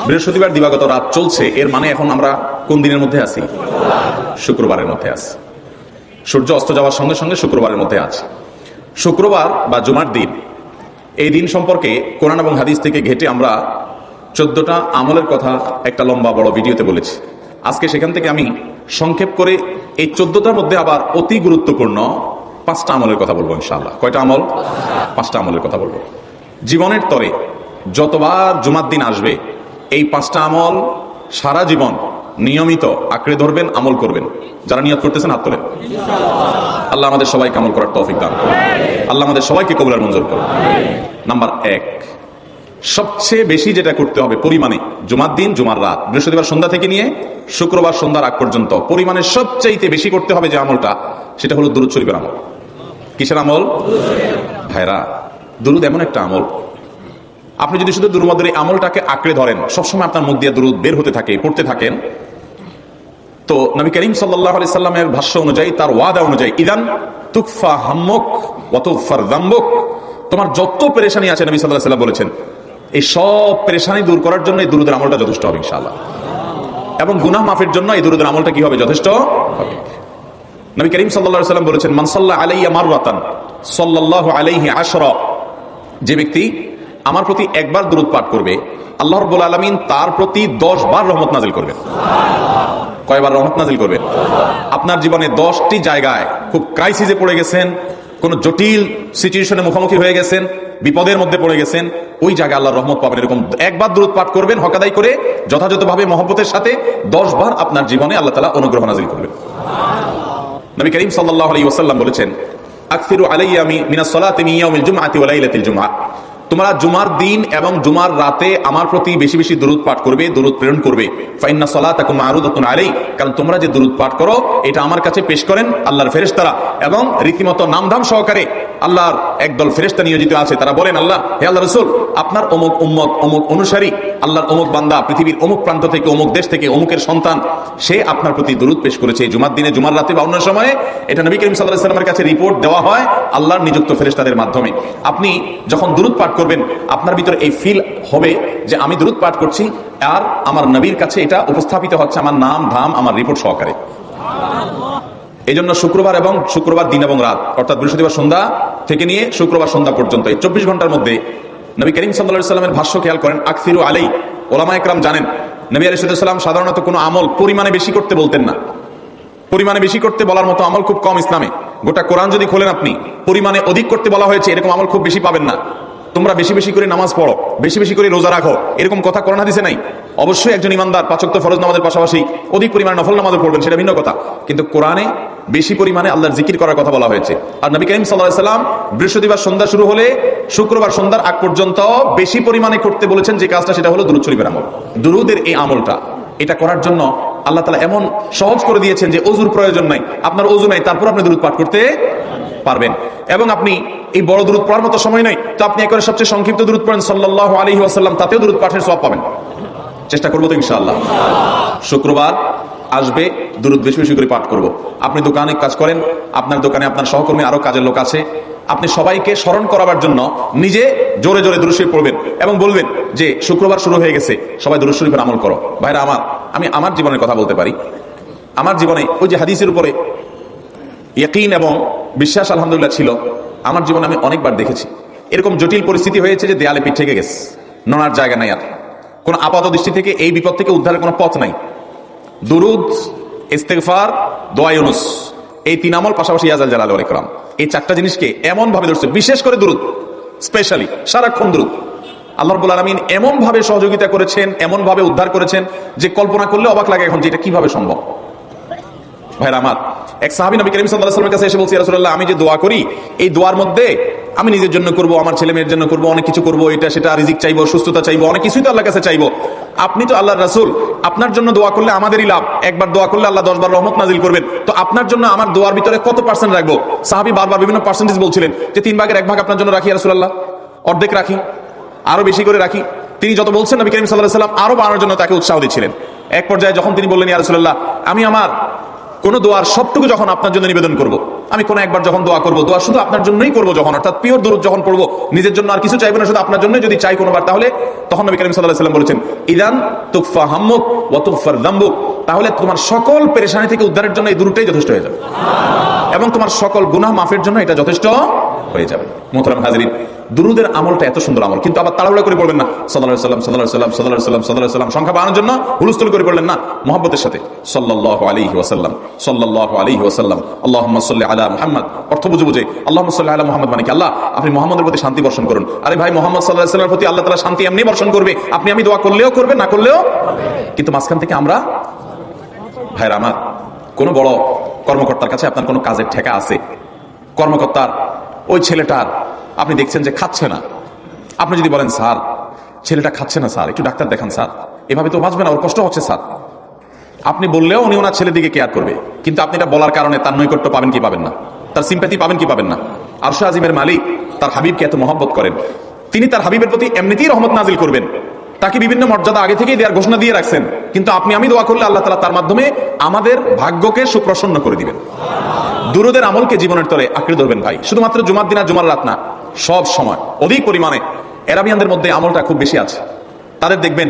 বৃহস্পতিবার দিবাগত রাত চলছে, এর মানে এখন আমরা কোন দিনের মধ্যে আছি? শুক্রবারের মধ্যে আছি। সূর্য অস্ত যাওয়ার সঙ্গে সঙ্গে শুক্রবারের মধ্যে আছে। শুক্রবার বা জুমার দিন, এই দিন সম্পর্কে কোরআন এবং হাদিস থেকে ঘেটে আমরা 14টা আমলের কথা একটা লম্বা বড় ভিডিওতে বলেছি। আজকে সেখান থেকে আমি সংক্ষেপ করে এই 14টার মধ্যে আবার অতি গুরুত্বপূর্ণ 5টা আমলের কথা বলবো ইনশাআল্লাহ। কয়টা আমল? 5টা আমলের কথা বলবো। জীবনের তরে যতবার জুমার দিন আসবে এই 5টা আমল সারা জীবন নিয়মিত আঁকড়ে ধরবেন, আমল করবেন। যারা নিয়ত করতেছেন হাত তোলেন। আল্লাহ আমাদের সবাইকে আমল করার তৌফিক দান করুন। আল্লাহ আমাদের সবাইকে কবুল মঞ্জুর করুন। নাম্বার 1, সবচেয়ে বেশি যেটা করতে হবে পরিমাণে, জুমার দিন জুমার রাত বৃহস্পতিবার সন্ধ্যা থেকে নিয়ে শুক্রবার সন্ধ্যার আগ পর্যন্ত পরিমাণে সবচাইতে বেশি করতে হবে যে আমলটা, সেটা হলো দুরূদ শরীফের আমল। কিসের আমল? ভাইরা, দুরূদ এমন একটা আমল, আপনি যদি শুধু দুরূদের এই আমলটাকে আঁকড়ে ধরেন, সবসময় আপনার মুখ দিয়ে দুরূদ বের হতে থাকে, পড়তে থাকেন, তো নবী করিম সাল্লাল্লাহু আলাইহি সাল্লামের ভাষ্য অনুযায়ী, তার ওয়াদা অনুযায়ী, ইদান তুকফা হাম্মুক ওয়া তুগফার যামবুক, তোমার যত পেরেশানি আছে নবী সাল্লাল্লাহু আলাইহি সাল্লাম বলেছেন এই সব পেরেশানি দূর করার জন্য এই দুরূদের আমলটা যথেষ্ট হবে ইনশাআল্লাহ। এবং গুনাহ মাফের জন্য এই দুরূদের আমলটা কি হবে? যথেষ্ট হবে। নবী করিম সাল্লাল্লাহু আলাইহি সাল্লাম বলেছেন, মান সাল্লা আলাইয়া মাররাতান সাল্লাল্লাহু আলাইহি আশরা, যে ব্যক্তি আমার প্রতি একবার দুরূদ পাঠ করবে, আল্লাহ রাব্বুল আলামিন তার প্রতি 10 বার রহমত নাজিল করবেন। কয়বার রহমত নাজিল করবেন? আপনার জীবনে 10টি জায়গায় খুব ক্রাইসিসে পড়ে গেছেন, কোন জটিল সিচুয়েশনে মুখোমুখি হয়ে গেছেন, বিপদের মধ্যে পড়ে গেছেন, ওই জায়গায় আল্লাহর রহমত পাবেন। এরকম একবার দুরূদ পাঠ করবেন হক আদায় করে, যথাযথভাবে মহব্বতের সাথে 10 বার আপনার জীবনে আল্লাহ তাআলা অনুগ্রহ নাজিল করবেন। নবী করিম সাল্লাল্লাহু আলাইহি ওয়াসাল্লাম বলেছেন, আকসিরু আলাইয়া মিনাস সালাতি মিন ইয়াউমিল জুমআতি ওয়া লাইলাতিল জুমআহ, তোমরা জুমার দিন এবং জুমার রাতে আমার প্রতি বেশি বেশি দুরূদ পাঠ করবে, দুরূদ প্রেরণ করবে। ফাইন্না সালাতাকুম মারুদাতুন আলাই, কারণ তোমরা যে দুরূদ পাঠ করো এটা আমার কাছে পেশ করেন আল্লাহর ফেরেশতারা, এবং রীতিমতো নামধাম সহকারে আল্লাহর একদল ফেরেশতা নিয়োজিত আছে। তারা বলেন, আল্লাহ, হে আল্লাহর রাসূল, আপনার অমুক উম্মত, অমুক অনুসারী, আল্লাহর অমুক বান্দা পৃথিবীর অমুক প্রান্ত থেকে, অমুক দেশ থেকে, অমুকের সন্তান, সে আপনার প্রতি দুরূদ পেশ করেছে জুমার দিনে, জুমার রাতে বা অন্য সময়ে। এটা নবী করিম সাল্লাল্লাহু আলাইহি ওয়াসাল্লামের কাছে রিপোর্ট দেওয়া হয় আল্লাহর নিযুক্ত ফেরেশতাদের মাধ্যমে। আপনি যখন দুরূদ পাঠ করবেন, আপনার ভিতরে এই ফিল হবে যে আমি দুরূদ পাঠ করছি আর আমার নবীর কাছে এটা উপস্থাপিত হচ্ছে আমার নাম ধাম, আমার রিপোর্ট সহকারে। এই জন্য শুক্রবার এবং শুক্রবার দিন এবং রাত, অর্থাৎ বৃহস্পতিবার সন্ধ্যা থেকে নিয়ে শুক্রবার সন্ধ্যা পর্যন্ত এই 24 ঘন্টার মধ্যে নবী করিম সাল্লাল্লাহু আলাইহি ওয়াসাল্লামের ভাষ্য খেয়াল করেন, আকসিরু আলাই, ওলামায়ে কেরাম জানেন নবী আলাইহিস সালাম সাধারণত কোনো আমল পরিমাণে বেশি করতে বলতেন না। পরিমাণে বেশি করতে বলার মতো আমল খুব কম ইসলামে। গোটা কোরআন যদি খোলেন আপনি, পরিমাণে অধিক করতে বলা হয়েছে এরকম আমল খুব বেশি পাবেন না। তোমরা বেশি বেশি করে নামাজ পড়ো, বেশি বেশি করে রোজা রাখো, এরকম কথা কোরআন হাদিসে নাই। অবশ্যই একজন ইমানদার 5 ওয়াক্ত ফরজ নামাজের পাশাপাশি অধিক পরিমাণে নফল নামাজও পড়বেন, সেটা ভিন্ন কথা, কিন্তু কোরআনে বেশি পরিমাণে আল্লাহর জিকির করার কথা বলা হয়েছে। আর নবী করিম সাল্লাল্লাহু আলাইহি ওয়াসাল্লাম বৃহস্পতিবার সন্ধ্যা শুরু হলে শুক্রবার সন্ধ্যার আগ পর্যন্ত বেশি পরিমাণে করতে বলেছেন যে কাজটা, সেটা হলো দুরূদ শরীফের আমল। দুরূদের এই আমলটা, এটা করার জন্য আল্লাহ তাআলা এমন সহজ করে দিয়েছেন যে ওযুর প্রয়োজন নাই। আপনার ওযু নাই, তারপর আপনি দুরূদ পাঠ করতে পারবেন। এবং আপনি এই বড় দুরূদ পড়ার মতো সময় নাই, তো আপনি একবারে সবচেয়ে সংক্ষিপ্ত দুরূদ পড়েন সাল্লাল্লাহু আলাইহি ওয়াসাল্লাম, তাতেও দুরূদ পাঠের সওয়াব পাবেন। চেষ্টা করবো তো ইনশাআল্লাহ। শুক্রবার আসবে, দুরূদ বেশি বেশি করে পাঠ করব। আপনি দোকানে কাজ করেন, আপনার দোকানে আপনার সহকর্মী আরো কাজের লোক আছে, আপনি সবাইকে স্মরণ করাবার জন্য নিজে জোরে জোরে দুরূদ শরীফ পড়বেন এবং বলবেন যে শুক্রবার শুরু হয়ে গেছে, সবাই দুরূদ শরীফের আমল করো। ভাইরা আমার, আমি আমার জীবনের কথা বলতে পারি। আমার জীবনে ওই যে হাদিসের উপরে ইয়াকিন এবং বিশ্বাস আলহামদুলিল্লাহ ছিল, আমার জীবনে আমি অনেকবার দেখেছি এরকম জটিল পরিস্থিতি হয়েছে যে দেয়ালে পিঠ থেকে গেছে, নড়ার জায়গা নাই, আর কোন আপাত দৃষ্টি থেকে এই বিপদ থেকে উদ্ধারের কোনো পথ নাই। দুরূদ, ইস্তেগফার, দোয়া ইউনুস, এই 3 আমল, পাশাপাশি ইয়াজাল জালাল ওয়াল ইকরাম, এই 4টা জিনিসকে এমন ভাবে ধরছে, বিশেষ করে দুরূদ, স্পেশালি সারাক্ষণ দুরূদ। আল্লাহ রাব্বুল আলামিন এমন ভাবে সহযোগিতা করেছেন, এমন ভাবে উদ্ধার করেছেন যে কল্পনা করলে অবাক লাগে এখন যে এটা কিভাবে সম্ভব। ভাইরা আমার, এক সাহাবী নবী করিম সাল্লাল্লাহু আলাইহি ওয়াসাল্লামের কাছে এসে বলছে, ইয়া রাসূলুল্লাহ, আমি যে দোয়া করি এই দোয়ার মধ্যে আমি নিজের জন্য করব, আমার ছেলে মেয়ের জন্য করব, অনেক কিছু করব, এটা সেটা, রিজিক চাইবো, সুস্থতা চাইবো, অনেক কিছুই তো আল্লাহর কাছে চাইবো। আপনি তো আল্লাহর রাসূল, আপনার জন্য দোয়া করলে আমাদেরই লাভ, একবার দোয়া করলে আল্লাহ 10 বার রহমত নাজিল করবেন, তো আপনার জন্য আমার দোয়ার ভিতরে কত পার্সেন্ট রাখবো? সাহাবী বারবার বিভিন্ন পার্সেন্টেজ বলছিলেন যে 3 ভাগের 1 ভাগ আপনার জন্য রাখি ইয়া রাসূলুল্লাহ, অর্ধেক রাখি, আরো বেশি করে রাখি। তিনি যত বলছেন নবী করিম সাল্লাল্লাহু আলাইহি ওয়াসাল্লাম আরো বাড়ানোর জন্য তাকে উৎসাহ দিচ্ছিলেন। এক পর্যায়ে যখন তিনি বললেন, ইয়া রাসূলুল্লাহ, আমি আমার কোন দোয়ার সবটুকু যখন আপনার জন্য নিবেদন করব, আমি কোন একবার যখন দোয়া করব, দোয়া শুধু আপনার জন্যই করব যখন, অর্থাৎ পিওর দরুদ যখন পড়বো, নিজের জন্য আর কিছু চাইবো না, শুধু আপনার জন্য যদি চাই কোনোবার, তাহলে তখন নবী করিম সাল্লাল্লাহু আলাইহি ওয়াসাল্লাম বলেছেন, ইদান তুকফা হাম্মুক ওয়া তুগফার যামবুক, তাহলে তোমার সকল পেরেশানি থেকে উদ্ধারের জন্য এই দুরূদটাই যথেষ্ট হয়ে যাবে এবং তোমার সকল গুনাহ মাফের জন্য এটা যথেষ্ট হয়ে যাবে। মোহতারাম হাজিরিন, দুরুদের আমলটা এত সুন্দর আমল, কিন্তু আবার তাড়াহুড়া করে পড়বেন না সাল্লাল্লাহু আলাইহি ওয়াসাল্লাম সাল্লাল্লাহু আলাইহি ওয়াসাল্লাম সাল্লাল্লাহু আলাইহি ওয়াসাল্লাম সাল্লাল্লাহু আলাইহি ওয়াসাল্লাম সংখ্যা বাড়ানোর জন্য হুলস্থুল করে পড়লেন না, মুহাব্বতের সাথে সাল্লাল্লাহু আলাইহি ওয়াসাল্লাম সাল্লাল্লাহু আলাইহি ওয়াসাল্লাম আল্লাহুম্মা সাল্লি আলা মুহাম্মদ, অর্থ বুঝে বুঝে আল্লাহুম্মা সাল্লি আলা মুহাম্মদ মানে কি, আল্লাহ আপনি মুহাম্মদের প্রতি শান্তি বর্ষণ করুন। আরে ভাই, মুহাম্মদ সাল্লাল্লাহু আলাইহি ওয়াসাল্লামের প্রতি আল্লাহ তাআলা শান্তি এমনি বর্ষণ করবে, আপনি আমি দোয়া করলেও করবে, না করলেও। কিন্তু মাঝখান থেকে আমরা, ভাইরা আমার, কোন বড় কর্মকর্তার কাছে আপনার কোনো কাজের ঠেকা আছে, কর্মকর্তার ওই ছেলেটার আপনি দেখছেন যে খাচ্ছে না, আপনি যদি বলেন স্যার ছেলেটা খাচ্ছে না স্যার, একটু ডাক্তার দেখান স্যার, এভাবে তো বাঁচবে না, ওর কষ্ট হচ্ছে স্যার, আপনি বললেও উনি ওনার ছেলের দিকে কেয়ার করবে, কিন্তু আপনি এটা বলার কারণে তার নৈকট্য পাবেন কি পাবেন না, তার সিম্প্যাথি পাবেন কি পাবেন না। আরশ আজিমের মালিক তার হাবিবকে এত মহব্বত করেন, তিনি তার হাবিবের প্রতি এমনিতেই রহমত নাজিল করবেন, তাকে বিভিন্ন মর্যাদা আগে থেকেই দেওয়ার ঘোষণা দিয়ে রাখছেন, কিন্তু আপনি আমি দোয়া করলে আল্লাহ তাআলা তার মাধ্যমে আমাদের ভাগ্যকে সুপ্রসন্ন করে দিবেন। দুরুদের আমলকে জীবনের তরে আঁকড়ে ধরবেন ভাই, শুধুমাত্র জুমার দিন আর জুমার রাত না, সব সময় অধিক পরিমাণে। এরাবিয়ানদের মধ্যে আমলটা খুব বেশি আছে, তাদের দেখবেন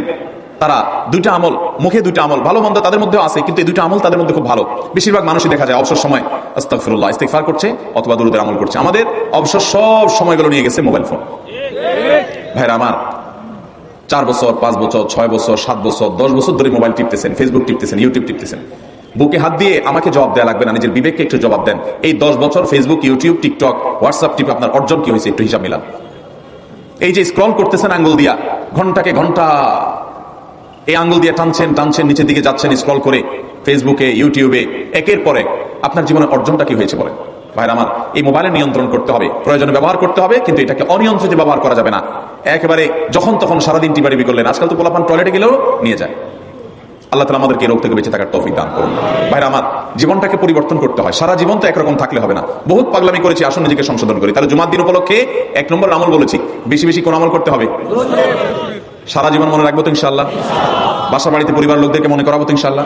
তারা দুইটা আমল, মুখে দুইটা আমল, ভালো মন্দ তাদের মধ্যেও আছে, কিন্তু এই দুইটা আমল তাদের মধ্যে খুব ভালো। বেশিরভাগ মানুষই দেখা যায় অবসর সময় আস্তাগফিরুল্লাহ ইস্তিগফার করছে অথবা দুরুদের আমল করছে। আমাদের অবসর সব সময়গুলো নিয়ে গেছে মোবাইল ফোন। ভাইরা আমার, 4 বছর 5 বছর 6 বছর 7 বছর 10 বছর ধরে মোবাইল টিপতেছেন, ফেসবুক টিপতেছেন, ইউটিউব টিপতেছেন। বুকে হাত দিয়ে আমাকে জবাব দেওয়া লাগবে না, নিজের বিবেককে একটু জবাব দেন। এই 10 বছর ফেসবুক, ইউটিউব, টিকটক, হোয়াটসঅ্যাপ টিপে আপনার অর্জন কি হয়েছে একটু হিসাব মিলান। এই যে স্ক্রল করতেছেন আঙ্গুল দিয়া, ঘন্টাকে ঘন্টা এই আঙ্গুল দিয়ে টানছেন টানছেন, নিচের দিকে যাচ্ছেন স্ক্রল করে ফেসবুকে, ইউটিউবে, একের পরে আপনার জীবনে অর্জনটা কি হয়েছে বলেন। ভাইরা আমার, এই মোবাইলে নিয়ন্ত্রণ করতে হবে, প্রয়োজনে ব্যবহার করতে হবে, কিন্তু এটাকে অনিয়ন্ত্রিত ব্যবহার করা যাবে না। একেবারে যখন তখন সারাদিন টিপাটিপি করলেন, আজকাল তো পোলাপান টয়লেটে গেলেও নিয়ে যায়। আল্লাহ তাআলা আমাদেরকে রোগ থেকে বেঁচে থাকার তৌফিক দান করুন। ভাইরা আমার, জীবনটাকে পরিবর্তন করতে হয়, সারা জীবন তো একরকম থাকলে হবে না। বহুত পাগলামি করেছি, আসুন নিজেকে সংশোধন করি। তাহলে জুমার দিন উপলক্ষে 1 নম্বর আমল বলেছি, বেশি বেশি কোন আমল করতে হবে? সারা জীবন মনে রাখবো তো ইনশাআল্লাহ। বাসা বাড়িতে পরিবার লোকদেরকে মনে করাবো তো ইনশাআল্লাহ।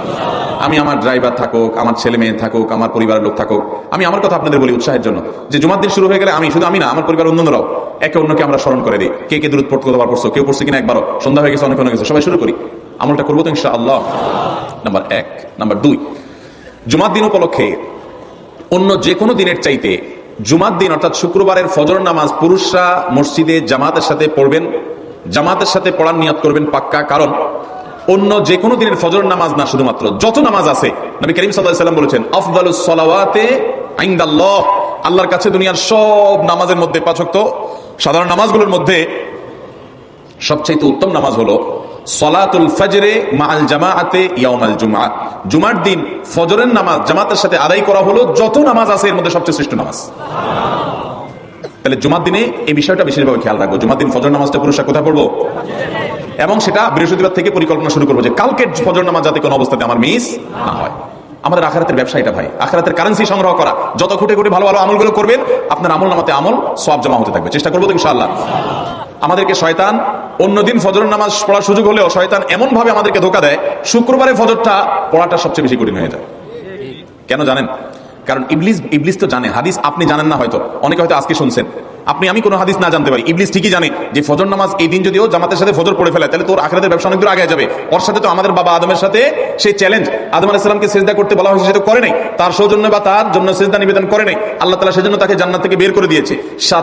আমি আমার ড্রাইভার থাকুক, আমার ছেলে মেয়ে থাকুক, আমার পরিবারের লোক থাকুক, আমি আমার কথা আপনাদের বলি উৎসাহের জন্য, যে জুমার দিন শুরু হয়ে গেলে শুধু আমি না, আমার পরিবার অন্যান্যরাও একে অন্যকে আমরা স্মরণ করে দিই। কে কে দুরূদ পড়তে কতবার পড়ছো, কেউ পড়ছে কিনা একবারও, সন্ধ্যা হয়ে গেছে, অনেক হয়ে গেছে, সবাই শুরু করি, আমলটা করবো তো ইনশাআল্লাহ। নাম্বার 1। নাম্বার 2, জুমার দিন উপলক্ষে অন্য যে কোনো দিনের চাইতে জুমার দিন অর্থাৎ শুক্রবারের ফজর নামাজ পুরুষরা মসজিদে জামাতের সাথে পড়বেন, জামাতের সাথে পড়ার নিয়ত করবেন পাক্কা। কারণ অন্য যে কোনো দিনের ফজর নামাজ না, শুধুমাত্র যত নামাজ আছে, নবী করিম সাল্লাল্লাহু আলাইহি ওয়াসাল্লাম বলেছেন, আফদালুস সালাওয়াতে ইনদাল্লাহ, আল্লাহর কাছে দুনিয়ার সব নামাজের মধ্যে, 5 ওয়াক্ত সাধারণ নামাজগুলোর মধ্যে সবচেয়ে উত্তম নামাজ হলো সলাতুল ফজরে মাআল জামাআতে ইয়াউমাল জুমআ, জুমার দিন ফজরের নামাজ জামাতের সাথে আদায় করা হলো যত নামাজ আছে এর মধ্যে সবচেয়ে শ্রেষ্ঠ নামাজ। তাহলে জুমার দিনে এই বিষয়টা বিশেষভাবে খেয়াল রাখবো। জুমার দিন ফজর নামাজটা পুরুষরা কোথায় পড়বো, এবং সেটা বৃহস্পতিবার থেকে পরিকল্পনা শুরু করবো যে কালকের ফজর নামাজ যাতে কোনো অবস্থাতে আমার মিস না হয়। আমাদের আখিরাতের ব্যবসা এটা ভাই, আখিরাতের কারেন্সি সংগ্রহ করা। যত খুঁটে খুঁটে ভালো ভালো আমলগুলো করবেন, আপনার আমল নামাতে আমল সওয়াব জমা হতে থাকবে। চেষ্টা করবো তো ইনশাআল্লাহ। আমাদেরকে শয়তান অন্যদিন ফজর নামাজ পড়ার সুযোগ হলেও শয়তান এমন ভাবে আমাদেরকে ধোঁকা দেয়, শুক্রবারে ফজরটা পড়াটা সবচেয়ে বেশি কঠিন হয়ে যায়। কেন জানেন? কারণ ইবলিস তো জানে হাদিস, আপনি জানেন না, হয়তো অনেকে হয়তো আজকে শুনছেন, আমি কোনো হাদিস না জানতে পারি, ইবলিস ঠিকই জানে যে ফজর নামাজ এই দিন যদিও জামাতের সাথে ফজর পড়ে ফেলে, তাহলে তোর আখিরাতের ব্যবসা অনেক দূর আগে যাবে। ওর সাথে তো আমাদের বাবা আদমের সাথে সেই চ্যালেঞ্জ, আদম আলাইহিস সালামকে সিজদা করতে বলা হয়েছে, সেটা করে নাই, তার সৌজন্য বা তার জন্য সিজদা নিবেদন করে নাই, আল্লাহ তাআলা সেজন্য তাকে জান্নাত থেকে বের করে দিয়েছে।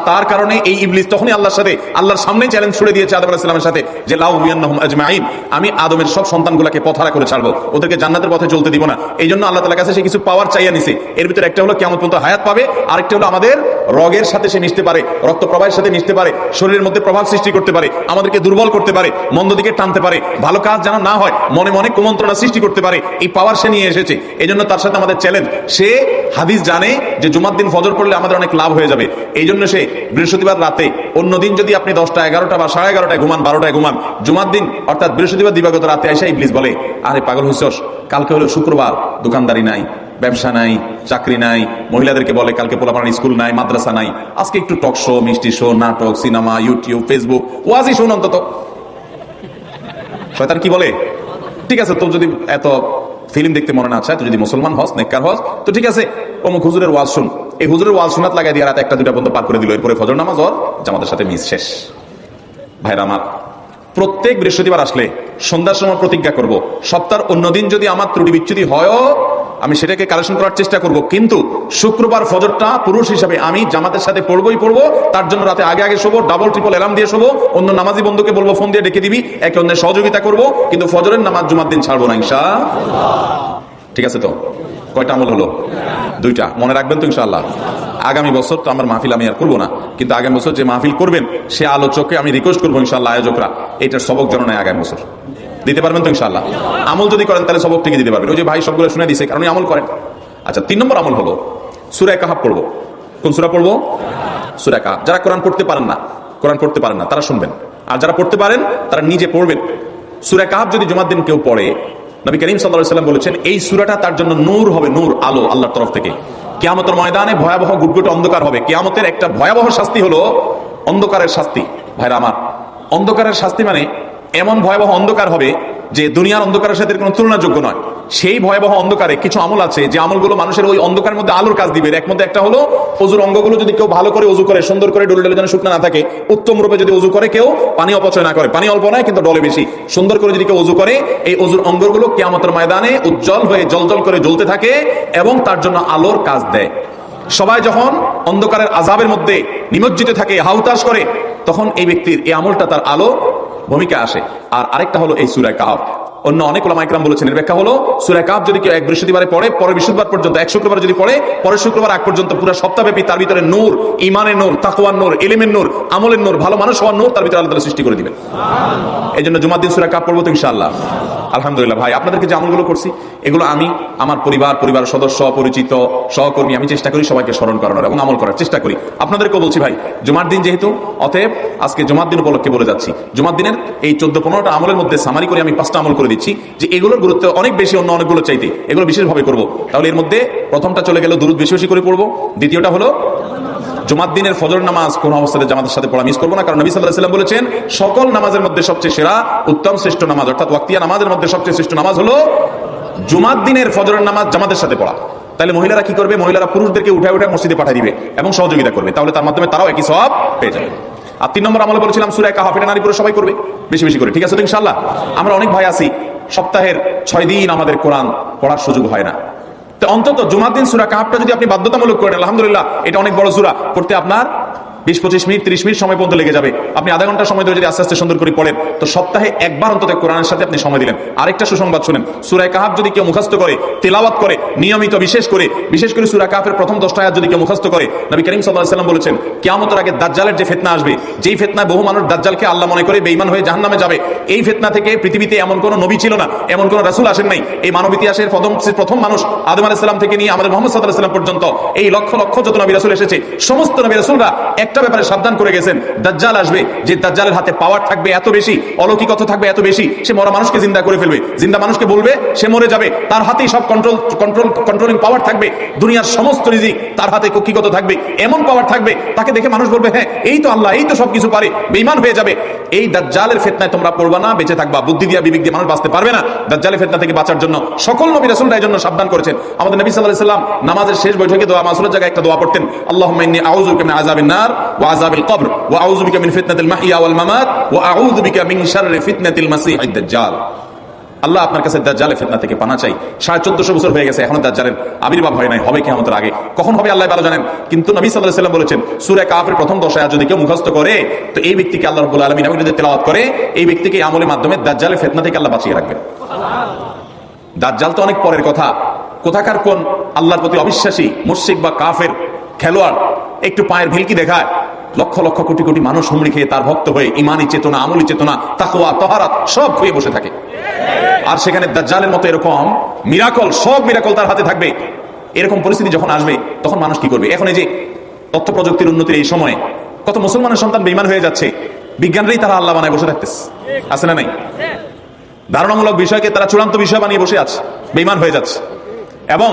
তার কারণে এই ইবলিস তখনই আল্লাহর সামনে চ্যালেঞ্জ ছুড়ে দিয়েছে আদম আলাইহিস সালামের সাথে, যে লাউ বিয়ান্নাহুম আজমাইন, আমি আদমের সব সন্তানগুলোকে পথহারা করে ছাড়বো, ওদেরকে জান্নাতের পথে চলতে দিব না। এই জন্য আল্লাহ তাআলার কাছে সে কিছু পাওয়ার চাইয়া নিছে। এর ভিতরে একটা হলো কিয়ামত পর্যন্ত হায়াত পাবে, আরেকটা হলো আমাদের রগের সাথে সে মিশতে পারে, রক্ত প্রবাহের সাথে মিশতে পারে, শরীরের মধ্যে প্রভাব সৃষ্টি করতে পারে, আমাদেরকে দুর্বল করতে পারে, মন্দ দিকে টানতে পারে, ভালো কাজ যেন না হয় মনে মনে কুমন্ত্রণা সৃষ্টি করতে পারে। এই পাওয়ার সে নিয়ে এসেছে। এই জন্য তার সাথে আমাদের চ্যালেঞ্জ। সে হাদিস জানে যে জুমার দিন ফজর পড়লে আমাদের অনেক লাভ হয়ে যাবে। এই জন্য সে বৃহস্পতিবার রাতে, অন্যদিন যদি আপনি 10টা 11টা বা 11:30টায় ঘুমান, 12টায় ঘুমান, জুমার দিন অর্থাৎ বৃহস্পতিবার দিবাগত রাতে এসে ইবলিস বলে, আরে পাগল হইছস, কালকে হলো শুক্রবার, দোকানদারি নাই, ব্যবসা নাই, চাকরি নাই, মহিলাদেরকে বলে কালকে পোলাপানের স্কুল নাই, মাদ্রাসা নাই, আজকে একটু টক শো, মিষ্টি শো, নাটক, সিনেমা, ইউটিউব, ফেসবুক, ওয়াজি শুন অন্তত। শয়তান কি বলে, ঠিক আছে তোর যদি এত ফিল্ম দেখতে মনে না চায়, তো যদি মুসলমান হস, নেককার হস, তো ঠিক আছে, অমুক হুজুরের ওয়াজ শুন। এই হুজুরের ওয়াজ শোনাত লাগাই দিয়ে রাত 1টা 2টা পর্যন্ত পার করে দিল, এরপরে ফজর নামাজ ওর জামাতের সাথে মিস শেষ। ভাইরা আমার, প্রত্যেক বৃহস্পতিবার আসলে সন্ধ্যার সময় প্রতিজ্ঞা করব, সপ্তাহের অন্যদিন যদি আমার ত্রুটি বিচ্যুতি হয়ও আমি সেটাকে কালেকশন করার চেষ্টা করব, কিন্তু শুক্রবার ফজরটা পুরুষ হিসাবে আমি জামাতের সাথে পড়বই পড়বো। তার জন্য রাতে আগে আগে শোবো, ডাবল ট্রিপল অ্যালার্ম দিয়ে শোবো, অন্য নামাজি বন্ধুকে বলবো ফোন দিয়ে ডেকে দিবি, একে অন্যের সহযোগিতা করব, কিন্তু ফজরের নামাজ জুমার দিন ছাড়বো না ইনশাআল্লাহ। ঠিক আছে তো? কয়টা আমল হলো? 2টা। মনে রাখবেন তো ইনশাআল্লাহ? আগামী বছর তো আমার মাহফিল আমি আর করবো না, কিন্তু আগামী বছর যে মাহফিল করবেন সে আলোচককে আমি রিকোয়েস্ট করবো ইনশাআল্লাহ, আয়োজকরা এটার সবক যেন নেয় আগামী বছর। দিতে পারবেন তো ইনশাআল্লাহ? আমল যদি করেন তাহলে সবক থেকে দিতে পারবেন। ওই যে ভাই সবগুলো শুনে দিছে, কারণ আমল করেন। আচ্ছা, 3 নম্বর আমল হলো সূরা কাহাফ পড়বো। কোন সূরা পড়বো? সূরা কাহাফ। যারা কোরআন পড়তে পারেন না তারা শুনবেন, আর যারা পড়তে পারেন তারা নিজে পড়বেন। সূরা কাহাফ যদি জুমার দিন কেউ পড়ে, নবী করিম সাল্লাল্লাহু আলাইহি ওয়াসাল্লাম বলেছেন এই সূরাটা তার জন্য নূর হবে, নূর, আলো আল্লাহর তরফ থেকে। কিয়ামতের ময়দানে ভয়াবহ গুটগুটে অন্ধকার হবে। কিয়ামতের একটা ভয়াবহ শাস্তি হলো অন্ধকারের শাস্তি। ভাইরা আমার, অন্ধকারের শাস্তি মানে এমন ভয়াবহ অন্ধকার হবে যে দুনিয়ার অন্ধকারের সাথে কোনো তুলনাযোগ্য নয়। সেই ভয়াবহ অন্ধকারে কিছু আমল আছে যে আমলগুলো মানুষের ওই অন্ধকারের মধ্যে আলোর কাজ দিবে। এর মধ্যে একটা হলো ওযুর অঙ্গগুলো যদি কেউ ভালো করে ওযু করে, সুন্দর করে ডলে ডলে যেন শুকনা না থাকে, উত্তম রূপে যদি ওযু করে কেউ, পানি অপচয় না করে, পানি অল্প নয় কিন্তু ডলে বেশি, সুন্দর করে যদি কেউ ওযু করে, এই ওযুর অঙ্গগুলো কিয়ামতের ময়দানে উজ্জ্বল হয়ে জ্বলজ্বল করে জ্বলতে থাকে এবং তার জন্য আলোর কাজ দেয়। সবাই যখন অন্ধকারের আযাবের মধ্যে নিমজ্জিত থাকে, হাউতাশ করে, তখন এই ব্যক্তির এই আমলটা তার আলো ভূমিকা আসে। আর আরেকটা হলো এই সূরা কাহাফ। অন্য অনেক উলামা ইকরাম বলেছেন এর ব্যাখ্যা হলো সূরা কাহাফ যদি কেউ এক বৃহস্পতিবারে পড়ে, পরের বৃহস্পতিবার পর্যন্ত, এক শুক্রবার যদি পড়ে, পরের শুক্রবার আগ পর্যন্ত পুরো সপ্তাহব্যাপী তার ভিতরে নূর, ঈমানের নূর, তাকওয়ার নূর, ইলমের নূর, আমলের নূর, ভালো মানুষ হওয়ার নূর তার ভিতরে আল্লাহ তাআলা সৃষ্টি করে দিবেন। এই জন্য জুমার দিন সূরা কাহাফ পড়বো তো ইনশাআল্লাহ। আলহামদুলিল্লাহ ভাই, আপনাদেরকে যে আমলগুলো করছি এগুলো আমি আমার পরিবারের সদস্য, পরিচিত, সহকর্মী, আমি চেষ্টা করি সবাইকে স্মরণ করানোর এবং আমল করার চেষ্টা করি। আপনাদেরকেও বলছি ভাই, জুমার দিন যেহেতু, অতএব আজকে জুমার দিন উপলক্ষে বলে যাচ্ছি, জুমার দিনের এই 14-15টা আমলের মধ্যে সামারি করে আমি 5টা আমল করে দিচ্ছি, যে এগুলোর গুরুত্ব অনেক বেশি অন্য অনেকগুলো চাইতে, এগুলো বিশেষভাবে করব। তাহলে এর মধ্যে প্রথমটা চলে গেল দুরূদ বেশি বেশি করে পড়বো, দ্বিতীয়টা হলো জুমার দিনের ফজর নামাজ কোন অবস্থাতে জামাতের সাথে পড়া মিস করবো না, কারণ নবী সাল্লাল্লাহু আলাইহি ওয়াসাল্লাম বলেছেন সকল নামাজের মধ্যে সবচেয়ে সেরা, উত্তম, শ্রেষ্ঠ নামাজ, অর্থাৎ ওয়াক্তিয়া নামাজের মধ্যে সবচেয়ে শ্রেষ্ঠ নামাজ হলো জুমার দিনের ফজরের নামাজ জামাতের সাথে পড়া। তাহলে মহিলারা কি করবে? মহিলারা পুরুষদেরকে উঠায় উঠায় মসজিদে পাঠিয়ে দিবে এবং সহযোগিতা করবে, তাহলে তার মাধ্যমে তারাও একই সওয়াব পেয়ে যাবে। আর 3 নম্বর আমল বলেছিলাম সূরা কাহাফ, এটা নারী পুরুষ সবাই করবে বেশি বেশি করে। ঠিক আছে তো ইনশাআল্লাহ? আমরা অনেক ভাই আছি সপ্তাহের 6 দিন আমাদের কোরআন পড়ার সুযোগ হয় না, তো অন্তত জুমার দিন সূরা কাহাফটা যদি আপনি বাধ্যতামূলক করেন, আলহামদুলিল্লাহ, এটা অনেক বড় সূরা, পড়তে আপনার 20-25 মিনিট 30 মিনিট সময় পর্যন্ত লেগে যাবে। আপনি আধা ঘন্টা সময় ধরে যদি আস্তে আস্তে সুন্দর করে পড়েন, তো সপ্তাহে একবার অন্তত কোরআনের সাথে আপনি সময় দিলেন। আরেকটা সুসংবাদ শুনেন, সূরা কাহাফ যদি কেউ মুখস্থ করে, তেলাওয়াত করে নিয়মিত, বিশেষ করে সূরা কাহাফের প্রথম 10টা আয়াত যদি কেউ মুখস্থ করে, নবী করিম সাল্লাল্লাহু আলাইহি ওয়াসাল্লাম বলেছেন কিয়ামতের আগে দাজ্জালের যে ফিতনা আসবে, যেই ফিতনায় বহু মানুষ দাজ্জালকে আল্লাহ মনে করে বেঈমান হয়ে জাহান্নামে যাবে, এই ফিতনা থেকে পৃথিবীতে এমন কোন নবী ছিল না, এমন কোন রাসূল আসেন নাই। এই মানব ইতিহাসের প্রথম মানুষ আদম আলাইহিস সালাম থেকে নিয়ে আমাদের মুহাম্মদ সাল্লাল্লাহু আলাইহি ওয়াসাল্লাম পর্যন্ত এই লক্ষ লক্ষ যত নবী রাসূল এসেছে, সমস্ত নবী রাসূলরা একটা ব্যাপারে সাবধান করে গেছেন, দাজ্জাল আসবে, যে দাজ্জালের হাতে পাওয়ার থাকবে এত বেশি, অলৌকিকতা থাকবে এত বেশি, সে মরা মানুষকে জিন্দা করে ফেলবে, জিন্দা মানুষকে বলবে সে মরে যাবে, তার হাতেই সব কন্ট্রোলিং পাওয়ার থাকবে, দুনিয়ার সমস্ত রিজিক তার হাতে কক্ষিগত থাকবে, এমন পাওয়ার থাকবে তাকে দেখে মানুষ বলবে হ্যাঁ এই তো আল্লাহ, এই তো সবকিছু পারে, বেঈমান হয়ে যাবে। এই দাজ্জালের ফিতনায় তোমরা পড়বা না, বেঁচে থাকবা। বুদ্ধি দিয়া বিবেক দিয়ে মানুষ বাঁচতে পারবে না। দাজ্জালের ফিতনা থেকে বাঁচার জন্য সকল নবী রাসূলরা এর জন্য সাবধান করেছেন। আমাদের নবী সাল্লাল্লাহু আলাইহি ওয়াসাল্লাম নামাজের শেষ বৈঠকে দোয়া মাসুরের জায়গায় একটা দোয়া পড়তেন, আল্লাহুম্মা ইন্নী আউযু বিকা মিন আযাবিন নার ওয়া আযাবিল কবর ওয়া আউযু বিকা মিন ফিতনাতিল মাহইয়া ওয়াল মামাত ওয়া আউযু বিকা মিন শাররি ফিতনাতিল মাসীহিদ দাজ্জাল। আল্লাহ আপনার কাছে দাজ্জালের ফিতনা থেকে পানা চাই। 1450 বছর হয়ে গেছে, এখনো দাজ্জালের আবির্ভাব হয় নাই, হবে কিয়ামতের আগে, কখন হবে আল্লাহ ভালো জানেন। কিন্তু নবী সাল্লাল্লাহু আলাইহি ওয়াসাল্লাম বলেছেন সূরা কাহাফের প্রথম 10 আয়াত যদি কেউ মুখস্থ করে, তো এই ব্যক্তিকে আল্লাহ রাব্বুল আলামিন এমন যদি তেলাওয়াত করে, এই ব্যক্তিকে আমলের মাধ্যমে দাজ্জালের ফিতনা থেকে আল্লাহ বাঁচিয়ে রাখবেন। দাজ্জাল তো অনেক পরের কথা, কোথাকার কোন আল্লাহর প্রতি অবিশ্বাসী মুশরিক বা কাফের খেলোয়াড় একটু পায়ের ভিলকি দেখায়, লক্ষ লক্ষ কোটি কোটি মানুষ হুমড়ি খেয়ে তার ভক্ত হয়ে ইমানি চেতনা, আমলি চেতনা, তাকওয়া, তাহারাত সব খুঁয়ে বসে থাকে। আর সেখানে দাজ্জালের মতো এরকম মিরাকল, সব মিরাকল তার হাতে থাকবে। এরকম পরিস্থিতি যখন আসবে তখন মানুষ কি করবে? এখন এই যে তথ্য প্রযুক্তির উন্নতির এই সময়ে কত মুসলমানের সন্তান বেঈমান হয়ে যাচ্ছে, বিজ্ঞানরাই তারা আল্লাহ বানায় বসে থাকতেছে, আছে না নাই? ধারণামূলক বিষয়কে তারা চূড়ান্ত বিষয় বানিয়ে বসে আছে, বেঈমান হয়ে যাচ্ছে। এবং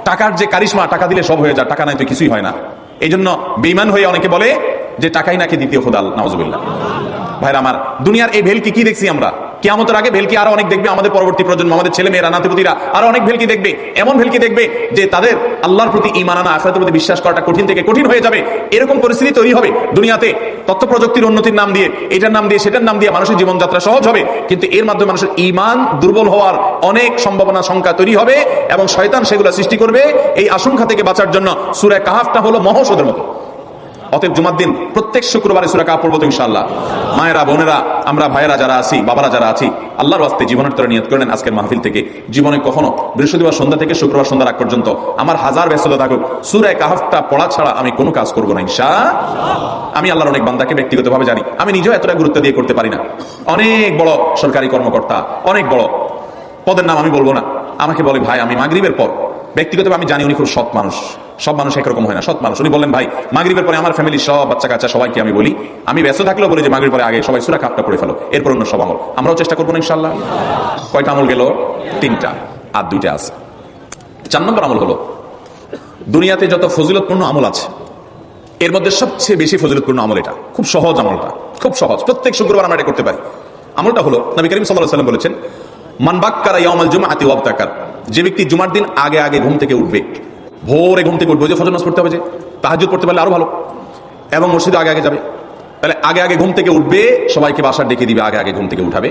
টাকার যে কারিশমা, টাকা দিলে সব হয়ে যায়, টাকা নাই তো কিছুই হয় না। এই জন্য বেঈমান হয়ে অনেকে বলে যে টাকাই নাকি দ্বিতীয় খোদা, নাউজুবিল্লাহ। ভাইরা আমার, দুনিয়ার এই ভেলকি কি দেখছি আমরা? কিয়ামতের আগে ভেলকি আরো অনেক দেখবে, আমাদের পরবর্তী প্রজন্ম, আমাদের ছেলে মেয়েরা, নাতিপুতিরা আরো অনেক ভেলকি দেখবে। এমন ভেলকি দেখবে যে তাদের আল্লাহর প্রতি ঈমান আনা, আখিরাতের প্রতি বিশ্বাস করাটা কঠিন থেকে কঠিন হয়ে যাবে। এরকম পরিস্থিতি তৈরি হবে দুনিয়াতে। তথ্য প্রযুক্তির উন্নতির নাম দিয়ে, এটার নাম দিয়ে, সেটার নাম দিয়ে মানুষের জীবনযাত্রা সহজ হবে, কিন্তু এর মাধ্যমে মানুষের ঈমান দুর্বল হওয়ার অনেক সম্ভাবনা, সংখ্যা তৈরি হবে এবং শয়তান সেগুলো সৃষ্টি করবে। এই আশঙ্কা থেকে বাঁচার জন্য সূরা কাহাফটা হলো মহৌষধের মতো। অতএব জুমার দিন প্রত্যেক শুক্রবারে সূরা কাহাফ পড়বো তো ইনশাআল্লাহ। মায়েরা, বোনেরা, আমরা ভাইয়েরা যারা আছি, বাবারা যারা আছি, আল্লাহর ওয়াস্তে জীবনের তরে নিয়ত করে নেন আজকের মাহফিল থেকে জীবনে কখনো বৃহস্পতিবার সন্ধ্যা থেকে শুক্রবার সন্ধ্যা রাত পর্যন্ত আমার হাজার ব্যস্ততা থাকুক, সূরা কাহাফটা পড়া ছাড়া আমি কোনো কাজ করবো না ইনশাআল্লাহ। আমি আল্লাহর অনেক বান্দাকে ব্যক্তিগতভাবে জানি, আমি নিজেও এতটা গুরুত্ব দিয়ে করতে পারি না। অনেক বড় সরকারি কর্মকর্তা, অনেক বড় পদের নাম আমি বলবো না, আমাকে বলে ভাই আমি মাগরিবের পর, ব্যক্তিগতভাবে আমি জানি উনি খুব সৎ মানুষ, সব মানুষ একরকম হয় না, সৎ মানুষ। উনি বললেন ভাই মাগরিবের পরে আমার ফ্যামিলির সব বাচ্চা কাচ্চা সবাইকে আমি বলি, আমি ব্যস্ত থাকলেও বলি যে মাগরিবের পরে আগে সবাই সূরা কাহাফটা পড়ে ফেলো, এরপর অন্য সব আমল আমরাও চেষ্টা করবো না ইনশাআল্লাহ। কয়টা আমল গেল? 3টা, আর 2টা আছে। 4 নম্বর আমল হলো, দুনিয়াতে যত ফজিলতপূর্ণ আমল আছে এর মধ্যে সবচেয়ে বেশি ফজিলতপূর্ণ আমল এটা, খুব সহজ আমলটা, খুব সহজ, প্রত্যেক শুক্রবার আমরা এটা করতে পারি। আমলটা হলো, নবী করিম সাল্লাল্লাহু আলাইহি ওয়াসাল্লাম বলেছেন, মান বাক্কারা ইয়াউমাল জুমআতি ওয়াবতাকার, যে ব্যক্তি জুমার দিন আগে আগে ঘুম থেকে উঠবে, ভোরে ঘুম থেকে উঠবে, যে ফজর নামাজ পড়তে হবে, যে তাহাজ্জুদ পড়তে পারলে আরো ভালো, এবং মসজিদে আগে আগে যাবে, তাহলে আগে আগে ঘুম থেকে উঠবে, সবাইকে বাসার ডেকে দিবে, আগে আগে ঘুম থেকে উঠাবে।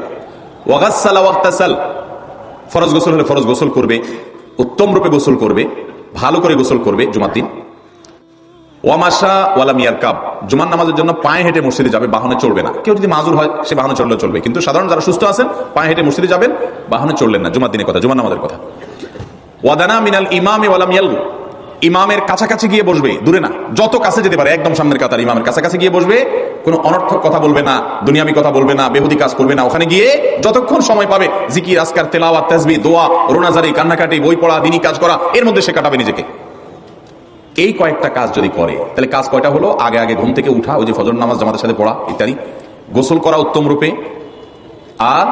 ওয়াগাসসালা ওয়াগতাসাল, ফরজ গোসল হলে ফরজ গোসল করবে, উত্তম রূপে গোসল করবে, ভালো করে গোসল করবে জুমার দিন। ওয়ামাশা ওয়ালাম ইয়ারকাব, জুমার নামাজের জন্য পায়ে হেঁটে মসজিদে যাবে, বাহনে চলবে না। কেউ যদি মাজুর হয় সে বাহনে চললেও চলবে, কিন্তু সাধারণ যারা সুস্থ আছেন পায়ে হেঁটে মসজিদে যাবেন, বাহনে চললেন না। জুমার দিনের কথা, জুমার নামাজের কথা। ওয়াদানা মিনাল ইমামে ওয়ালাম ইয়ালগু, ইমামের কাছাকাছি গিয়ে বসবে, দূরে না, যত কাছে যেতে পারে, একদম সামনের কাতার ইমামের কাছাকাছি গিয়ে বসবে, কোনো অনর্থক কথা বলবে না, দুনিয়াবি কথা বলবে না, বেহুদি কাজ করবে না। ওখানে গিয়ে যতক্ষণ সময় পাবে জিকির, আজকার, তেলাওয়াত, তাসবিহ, দোয়া, রোনাজারি, কান্নাকাটি, বই পড়া, দিনী কাজ করা, এর মধ্যে সে কাটাবে নিজেকে। এই কয়েকটা কাজ যদি করে, তাহলে কাজ কয়টা হলো? আগে আগে ঘুম থেকে উঠা, ওই যে ফজর নামাজ জামাতের সাথে পড়া ইত্যাদি, গোসল করা উত্তম রূপে, আর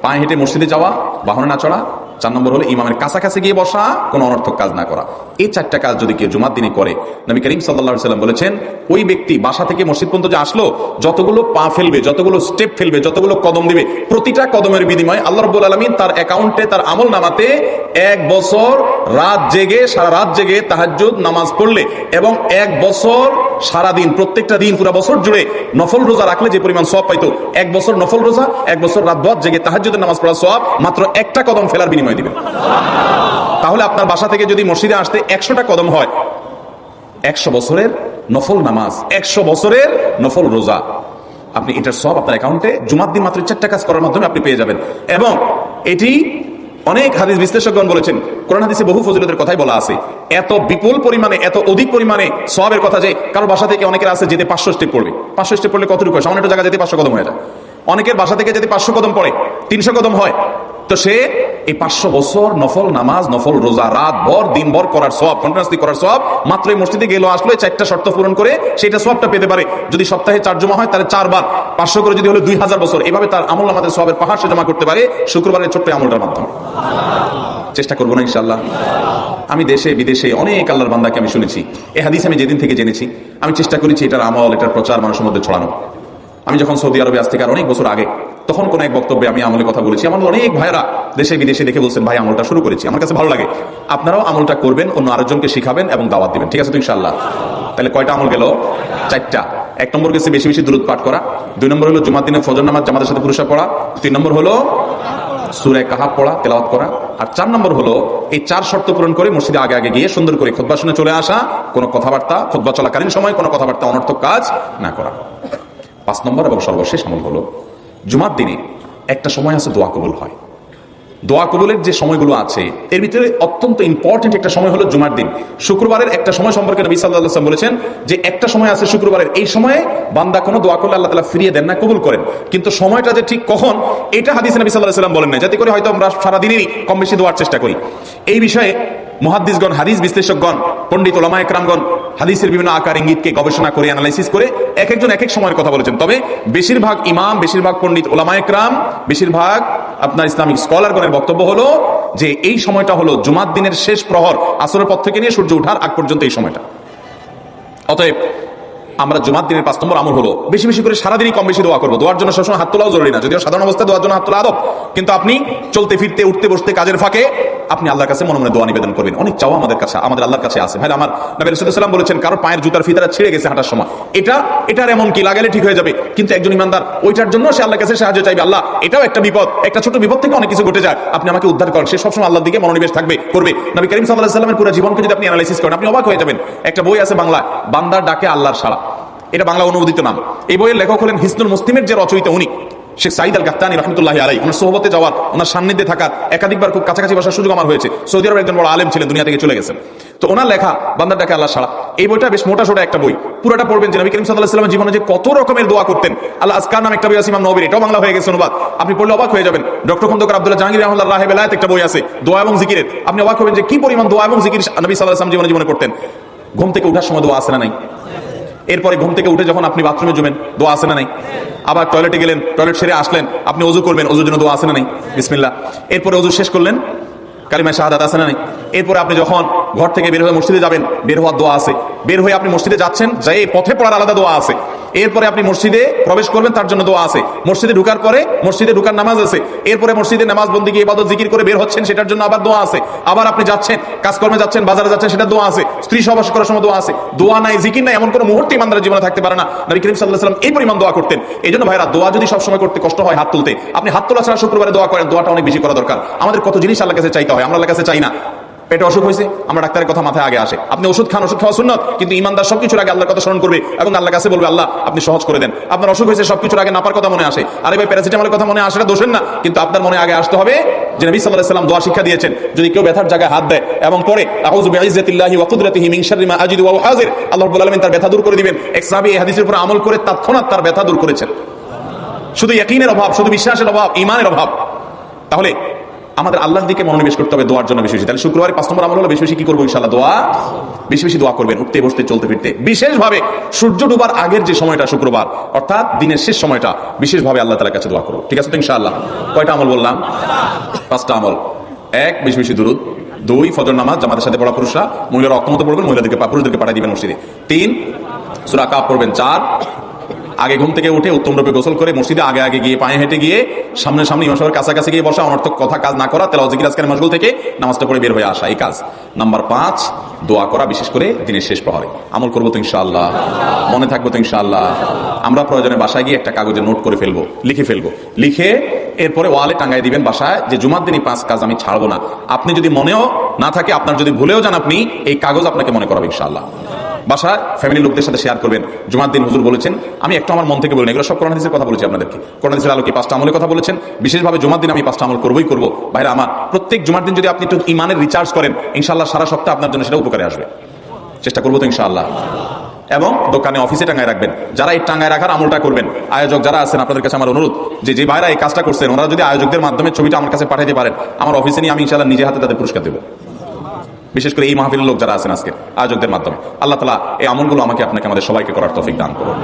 পায়ে হেঁটে মসজিদে যাওয়া, বাহনে না চড়া, 4 নম্বর হলো ইমামের কাছাকাছি গিয়ে বসা, কোনো অনর্থক কাজ না করা। এই 4টা কাজ যদি কেউ জুমার দিনে করে, নবী করিম সাল্লাল্লাহু আলাইহি সাল্লাম বলেছেন, ওই ব্যক্তি বাসা থেকে মসজিদ পর্যন্ত যে আসলো, যতগুলো পা ফেলবে, যতগুলো স্টেপ ফেলবে, যতগুলো কদম দিবে, প্রতিটা কদমের বিনিময়ে আল্লাহ রাব্বুল আলামিন তার অ্যাকাউন্টে, তার আমল নামাতে 1 বছর রাত জেগে, সারা রাত জেগে তাহাজ্জুদ নামাজ পড়লে, এবং 1 বছর সারা দিন, প্রত্যেকটা দিন পুরো বছর জুড়ে নফল রোজা রাখলে যে পরিমাণ সওয়াব পাইতো, 1 বছর নফল রোজা, 1 বছর রাত ভর জেগে তাহাজ্জুদের নামাজ পড়া সওয়াব মাত্র একটা কদম ফেলার বিনিময়ে দিবেন। তাহলে আপনার বাসা থেকে যদি মসজিদে আসতে 100টা কদম হয়, 100 বছরের নফল নামাজ, 100 বছরের নফল রোজা, আপনি এটার সওয়াব আপনার অ্যাকাউন্টে জুমার দিন মাত্র 4টা কাজ করার মাধ্যমে আপনি পেয়ে যাবেন। এবং এটি অনেক হাদিস বিশ্লেষকগণ বলেছেন, কোরআন হাদিসে বহু ফজিলতের কথাই বলা আছে। এত বিপুল পরিমাণে, এত অধিক পরিমাণে সওয়াবের কথা যে কারো বাসা থেকে অনেকের আছে যেতে 500 স্টেপ পড়বে। 500 স্টেপ পড়লে কতটুকু হয়? সামান্য একটা জায়গা যেতে 500 কদম হয়ে যায়। অনেকের বাসা থেকে যদি 500 কদম পড়ে, 300 কদম হয়, তো সে এই 500 বছর নফল নামাজ, নফল রোজা, রাত ভর দিন ভর করার সওয়াব, কন্টিনিউয়াসলি করার সওয়াব, মাত্র এই মসজিদে গেল আসলো, 4টা শর্ত পূরণ করে সেটা সওয়াবটা পেতে পারে। যদি সপ্তাহে 4 জমা হয় তাহলে 4 বার 500 করে, যদি হলো 2000 বছর, এভাবে তার আমল নামাতে সওয়াবের পাহাড় সে জমা করতে পারে শুক্রবারের ছোট্ট আমলটার মাধ্যমে। চেষ্টা করবো না ইনশাআল্লাহ? আমি দেশে বিদেশে অনেক আল্লাহর বান্দাকে আমি শুনেছি, এই হাদিস আমি যেদিন থেকে জেনেছি, আমি চেষ্টা করেছি এটার আমল, এটার প্রচার মানুষের মধ্যে ছড়ানো। আমি যখন সৌদি আরবে আজ থেকে আর অনেক বছর আগে, তখন কোন এক বক্তব্যে আমি আমলের কথা বলেছি। আমার অনেক ভাইরা দেশে বিদেশে দেখে বলছেন, ভাই আমলটা শুরু করেছি, আমার কাছে ভালো লাগে, আপনারাও আমলটা করবেন, অন্য আরেকজনকে শিখাবেন এবং দাওয়াত দিবেন। ঠিক আছে তো ইনশাআল্লাহ? তাহলে কয়টা আমল গেল? 4টা। 1 নম্বর গেছে বেশি বেশি দুরূদ পাঠ করা, 2 নম্বর হলো জুমার দিনে ফজর নামাজ জামাতের সাথে পুরুষা পড়া, 3 নম্বর হলো সূরা কাহাফ পড়া, তেলাওয়াত করা, আর 4 নম্বর হলো এই 4 শর্ত পূরণ করে মসজিদে আগে আগে গিয়ে সুন্দর করে খুতবা শুনে চলে আসা, কোনো কথাবার্তা, খুতবা চলাকালীন সময় কোনো কথাবার্তা, অনর্থক কাজ না করা। 5 নম্বর এবং সর্বশেষ আমল হলো, জুমার দিনে একটা সময় আছে দোয়া কবুল হয়। দোয়া কবুলের যে সময়গুলো আছে এর ভিতরে অত্যন্ত ইম্পর্টেন্ট একটা সময় হলো জুমার দিন। শুক্রবারের একটা সময় সম্পর্কে নবী সাল্লাল্লাহু আলাইহি ওয়াসাল্লাম বলেছেন যে একটা সময় আছে শুক্রবারের, এই সময়ে বান্দা কোনো দোয়া করলে আল্লাহ তাআলা ফিরিয়ে দেন না, কবুল করেন। কিন্তু সময়টা যে ঠিক কখন, এটা হাদিসে নবী সাল্লাল্লাহু আলাইহি ওয়াসাল্লাম বলেন না, যাতে করে হয়তো আমরা সারা দিনেই কম বেশি দোয়ার চেষ্টা করি। এই বিষয়ে মুহাদ্দিসগণ, হাদিস বিশ্লেষকগণ, পণ্ডিত ওলামায়ে কেরামগণ হাদিসের বিভিন্ন আকার ইঙ্গিতকে গবেষণা করে, অ্যানালাইসিস করে এক একজন এক এক সময়ের কথা বলেছেন। তবে বেশিরভাগ ইমাম, বেশিরভাগ পণ্ডিত ওলামায়ে কেরাম, বেশিরভাগ আপনার ইসলামিক স্কলারগণের বক্তব্য হলো যে এই সময়টা হলো জুমার দিনের শেষ প্রহর, আসরের পর থেকে নিয়ে সূর্য ওঠার আগ পর্যন্ত এই সময়টা। অতএব আমরা জুমার দিনের 5 নম্বর আমল হলো বেশি বেশি করে সারাদিনই কম বেশি দোয়া করবো। দোয়ার জন্য সবসময় হাত তোলাও জরুরি না, যদিও সাধারণ অবস্থায় দোয়ার জন্য হাত তোলা আদব, কিন্তু আপনি চলতে ফিরতে উঠতে বসতে কাজের ফাঁকে আপনি আল্লাহর কাছে মনে মনে দোয়া নিবেদন করবেন। অনেক চাওয়া আমাদের কাছে, আমাদের আল্লাহর কাছে আছে। ভাই আমার নবী রাসূলুল্লাহ সাল্লাল্লাহু আলাইহি ওয়াসাল্লাম বলেছেন কারো পায়ের জুতার ফিতাটা ছিঁড়ে গেছে হাঁটার সময়, এটার এমন কি লাগালে ঠিক হয়ে যাবে, কিন্তু একজন ইমানদার ওইটার জন্য সে আল্লাহর কাছে সাহায্য চাইবে। আল্লাহ এটাও একটা বিপদ, একটা ছোট বিপদ থেকে অনেক কিছু ঘটে যায়, আপনি আমাকে উদ্ধার করেন। সে সবসময় আল্লাহর দিকে মনোনিবেশ করবে। নবী করিম সাল্লাল্লাহু আলাইহি ওয়াসাল্লামের পুরো জীবনকে যদি আপনি অ্যানালাইসিস করেন আপনি অবাক হয়ে যাবেন। একটা বই আছে বাংলায়, বান্দার ডাকে আল্লাহর সাড়া, এটা বাংলা অনুবাদিত নাম। এই বইয়ের লেখক হলেন হিসনুল মুসলিমের যে রচয়িতা উনি শেখ সাঈদ আল গাহতানী রাহমাতুল্লাহি আলাইহি। ওনার সোহবতে যাওয়ার, ওনার সান্নিধ্যে থাকার একাধিকবার খুব কাছাকাছি বসার সুযোগ আমার হয়েছে। সৌদি আরবের একজন বড় আলেম ছিলেন, দুনিয়া থেকে চলে গেছেন। তো ওনার লেখা বান্দার ডাকে আল্লাহর সাড়া, এই বইটা বেশ মোটা সোটা একটা বই। পুরোটা পড়বেন যে নবী করিম সাল্লাল্লাহু আলাইহি ওয়াসাল্লামের জীবনে যে কত রকমের দোয়া করতেন। আল্লাহ আজকার নাম একটা বই আছে ইমাম নববীর, এটাও বাংলা হয়ে গেছে অনুবাদ, আপনি পড়লে অবাক হয়ে যাবেন। ডক্টর খন্দকার আব্দুল্লাহ জাহাঙ্গীর রাহমাতুল্লাহ রাহে বেলায়েত একটা বই আছে দোয়া এবং জিকিরের, আপনি অবাক হবেন যে কি পরিমাণ দোয়া এবং জিকির নবী সাল্লাল্লাহু আলাইহি ওয়াসাল্লাম জীবনে করতেন। ঘুম থেকে ওঠার সময় দোয়া আছে না নাই? এরপরে ঘুম থেকে উঠে যখন আপনি বাথরুমে যাবেন দোয়া আছে না নাই? আবার টয়লেটে গেলেন, টয়লেট সেরে আসলেন, আপনি ওযু করবেন, ওযুর জন্য দোয়া আছে না নাই? বিসমিল্লাহ। এরপরে ওযু শেষ করলেন, কালিমা শাহাদাত আছে না নাই? এরপরে আপনি যখন ঘর থেকে বের হয়ে মসজিদে যাবেন, বের হওয়ার দোয়া আছে। বের হয়ে আপনি মসজিদে যাচ্ছেন, যাই পথে পড়ার আলাদা দোয়া আছে। এরপরে আপনি মসজিদে প্রবেশ করবেন, তার জন্য দোয়া আছে। মসজিদে ঢোকার পরে মসজিদে ঢোকার নামাজ আছে। এরপরে মসজিদে নামাজ বন্দেগী ইবাদত জিকির করে বের হচ্ছেন, সেটার জন্য আবার দোয়া আছে। আবার আপনি যাচ্ছেন, কাজকর্মে যাচ্ছেন, বাজারে যাচ্ছেন, সেটা দোয়া আছে। স্ত্রী সহবাস করার সময় দোয়া আছে। দোয়া নাই, জিকির নাই, এমন কোনো মুহূর্তে ইমানদারের জীবনে থাকতে পারে না। নবী করিম সাল্লাল্লাহু আলাইহি ওয়াসাল্লাম এই পরিমাণ দোয়া করতেন। এই জন্য ভাইরা দোয়া যদি সবসময় করতে কষ্ট হয় হাত তুলতে, আপনি হাত তোলা ছাড়া শুক্রবারে দোয়া করেন, দোয়াটা অনেক বেশি করা দরকার। আমাদের কত জিনিস আল্লাহর কাছে চাইতে হয়, আমরা আল্লাহর কাছে চাই না। পেটে অসুখ হয়েছে, আমরা ডাক্তারের কথা মাথায় আগে আসে। আপনি ওষুধ খান, ওষুধ খাওয়া সুন্নাত, কিন্তু ইমানদার সবকিছুর আগে আল্লাহর কথা স্মরণ করবে এবং আল্লাহর কাছে বলবে আল্লাহ আপনি সহজ করে দেন। আপনার অসুখ হয়েছে, সবকিছুর আগে নাপার কথা মনে আসে, আরে ভাই প্যারাসিটামলের কথা মনে আসে, দোষের না, কিন্তু আপনার মনে আগে আসতে হবে যে নবী সাল্লাল্লাহু আলাইহি ওয়াসাল্লাম দোয়া শিক্ষা দিয়েছেন। যদি কেউ ব্যথার জায়গায় হাত দেয় এবং পরে আউযু বিইজ্জাতিল্লাহি ওয়া কুদরাতিহি মিন শাররি মা আজিদু ওয়া উহাযির, আল্লাহ রাব্বুল আলামিন তার ব্যথা দূর করে দিবেন। এক সাহাবী এই হাদিসের উপর আমল করে তৎক্ষণাৎ তার ব্যথা দূর করেছেন। শুধু ইয়াকিনের অভাব, শুধু বিশ্বাসের অভাব, ঈমানের অভাব। তাহলে আমাদের আল্লাহর দিকে মনোনিবেশ করতে হবে দোয়ার জন্য বেশি বেশি। তাহলে শুক্রবারে 5 নম্বর আমল হলো বেশি বেশি কি করবো ইনশাআল্লাহ? দোয়া, বেশি বেশি দোয়া করবেন, উঠতে বসতে চলতে ফিরতে। বিশেষভাবে সূর্য ডোবার আগের যে সময়টা শুক্রবার, অর্থাৎ দিনের শেষ সময়টা, বিশেষভাবে আল্লাহ তাআলার কাছে দোয়া করো। ঠিক আছে তো ইনশাআল্লাহ? কয়টা আমল বললাম? 5টা আমল। 1, বেশি বেশি দুরূদ। 2, ফজর নামাজ জামাতের সাথে পড়া পুরুষরা, মহিলারা অক্ষমত পড়বেন, মহিলাদেরকে পুরুষদেরকে পাঠিয়ে দিবেন মসজিদে। 3, সূরা কাফ পড়বেন। 4, আগে ঘুম থেকে উঠে উত্তম রূপে গোসল করে মসজিদে আগে আগে গিয়ে পায়ে হেঁটে গিয়ে সামনে সামনে ইমাম সাহেবের কাছাকাছি গিয়ে বসা, অনর্থক কথা কাজ না করা, তেলাওয়াত জিকির আজকারের মশগুল থেকে নামাজটা পড়ে বের হয়ে আসা, এই কাজ। নাম্বার 5, দোয়া করা, বিশেষ করে দিনের শেষ প্রহরে। আমল করবো তো ইনশাআল্লাহ? মনে থাকবো তো ইনশাআল্লাহ? আমরা প্রয়োজনে বাসায় গিয়ে একটা কাগজে নোট করে ফেলবো, লিখে ফেলবো, লিখে এরপরে ওয়ালে টাঙ্গাই দিবেন বাসায় যে জুমার দিনই 5 কাজ আমি ছাড়বো না। আপনি যদি মনেও না থাকে, আপনার যদি ভুলেও যান, আপনি এই কাগজ আপনাকে মনে করাবে ইনশাআল্লাহ। বাসায় ফ্যামিলির লোকদের সাথে শেয়ার করবেন। জুমার দিন হুজুর বলেছেন, আমি একটু আমার মন থেকে বলিনি, এগুলো সব কোরআন হাদিসের কথা বলেছি আপনাদেরকে। কোরআন হাদিসের আলোকে 5টা আমলের কথা বলেছেন। বিশেষভাবে জুমার দিন আমি 5টা আমল করবোই করবো। ভাইরা আমার, প্রত্যেক জুমার দিন যদি আপনি একটু ইমানের রিচার্জ করেন, ইনশাআল্লাহ সারা সপ্তাহ আপনার জন্য সেটা উপকারে আসবে। চেষ্টা করবো তো ইনশাআল্লাহ? এবং দোকানে অফিসে টাঙ্গায় রাখবেন। যারা এই টাঙ্গায় রাখার আমলটা করবেন, আয়োজক যারা আছেন, আপনাদের কাছে আমার অনুরোধ যে ভাইরা এই কাজটা করছেন, ওরা যদি আয়োজকদের মাধ্যমে ছবিটা আমার কাছে পাঠাতে পারেন, আমার অফিসে নিয়ে আমি ইনশাআল্লাহ নিজে হাতে তাদের পুরস্কার দেবো। বিশেষ করে এই মাহফিলের লোক যারা আছেন আজকে আয়োজকদের মাধ্যমে। আল্লাহ তাআলা এই আমলগুলো আমাকে আপনাকে আমাদের সবাইকে করার তৌফিক দান করুন।